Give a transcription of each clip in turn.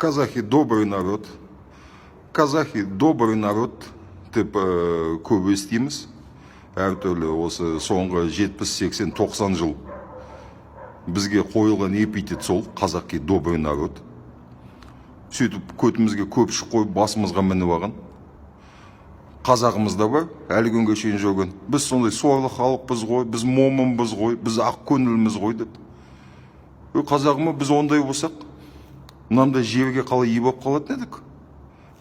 Казахи добрый народ. Казахи добрый народ деп көп естиміз. Әртүрлі осы соңғы 70-80-90 жыл бізге қойылған эпитет сол, казахи добрый народ. Сөйтіп көтімізге көпшік қойып басымызға мініп алған. Қазағымызда бар, әлі күнге шейін жүрген. Біз сондай сорлы халықпыз ғой, біз момынбыз ғой, біз ақ көңілміз ғой деп. Қазағыма біз ондай болсақ, мынандай жерге қалай ие болып қалатын едік?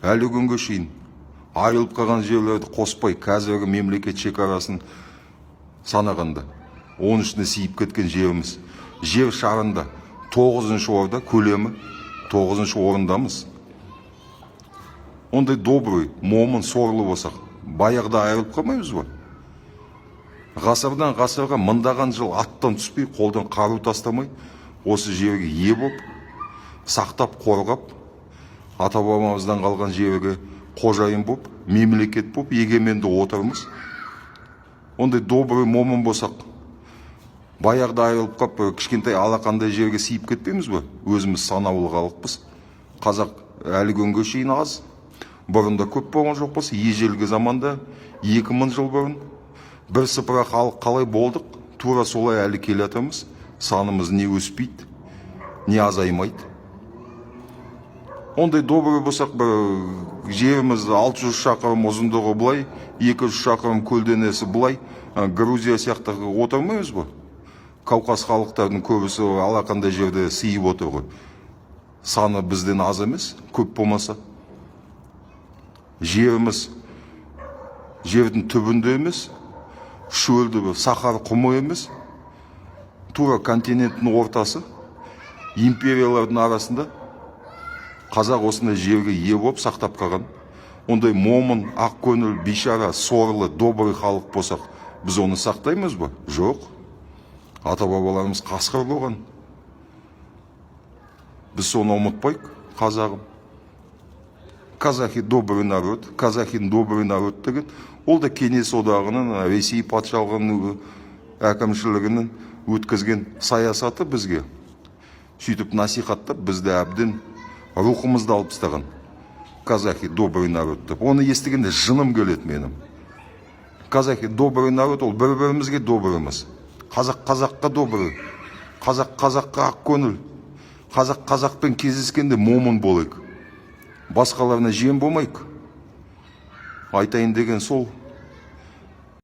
Әлі күнге шейін айырылып қалған жерлерді қоспай, қазіргі мемлекет шекарасын санағанда, оның ішіне сиіп кеткен жеріміз. Жер шарында 9-шы орында, көлемі 9-шы орындамыз. Ондай добрый, момын, сорлы болсақ, баяғыда айырылып қалмаймыз ба? Ғасырдан ғасырға мыңдаған жыл аттан түспей, қолдан қару тастамай, осы жерге ие болып, сақтап, қорғап, ата-бабамыздан қалған жерге қожайын болып, мемлекет болып, егеменді отырмыз. Ондай добрый, момын болсақ, баяғыда айырылып қалып, кішкентай алақандай жерге сиіп кетпейміз ба? Өзіміз санаулы халықпыз. Қазақ әлі күнге шейін аз. Бұрында көп болған жоқ болса, ежелгі заманда 2000 жыл бұрын бірсыпыра халық қалай болдық, тура солай әлі келе жатырмыз. Санымыз не өспейді, не азаймайды. Ондай добрый болсақ, бір жеріміз 600 шақырым ұзындығы бұлай, 200 шақырым көлденесі бұлай, Грузия сияқты отырмаймыз ба? Кавказ халықтардың көбісі алақандай жерде сиып отыр ғой. Саны бізден аз емес, көп болмаса. Жеріміз жердің түбінде емес, шөлді сахара құмы емес, тура континенттің ортасы, империялардың арасында қазақ осындай жерге ие болып сақтап қалған. Ондай момын, ақ көңіл, бейшара, сорлы, добрый халық болсақ, біз оны сақтаймыз ба? Жоқ. Ата-бабаларымыз қасқыр болған. Біз соны ұмытпайық, қазағым. Казахи добрый народ, казахин добрый народ деген, ол да Кеңес одағының, Ресей патшалығының әкімшілігінің өткізген саясаты бізге. Сөйтіп насихаттап, бізді әбден рухымызды алып тастаған. Казахи добрый народ деп. Оны естігенде жыным келеді менің. Казахи добрый народ, ол бір-бірімізге добрымыз. Қазақ қазаққа добрый, қазақ қазаққа ақ көңіл, қазақ қазақпен кездескенде момын болайық. Басқаларына жем болмайық. Айтайын деген сол.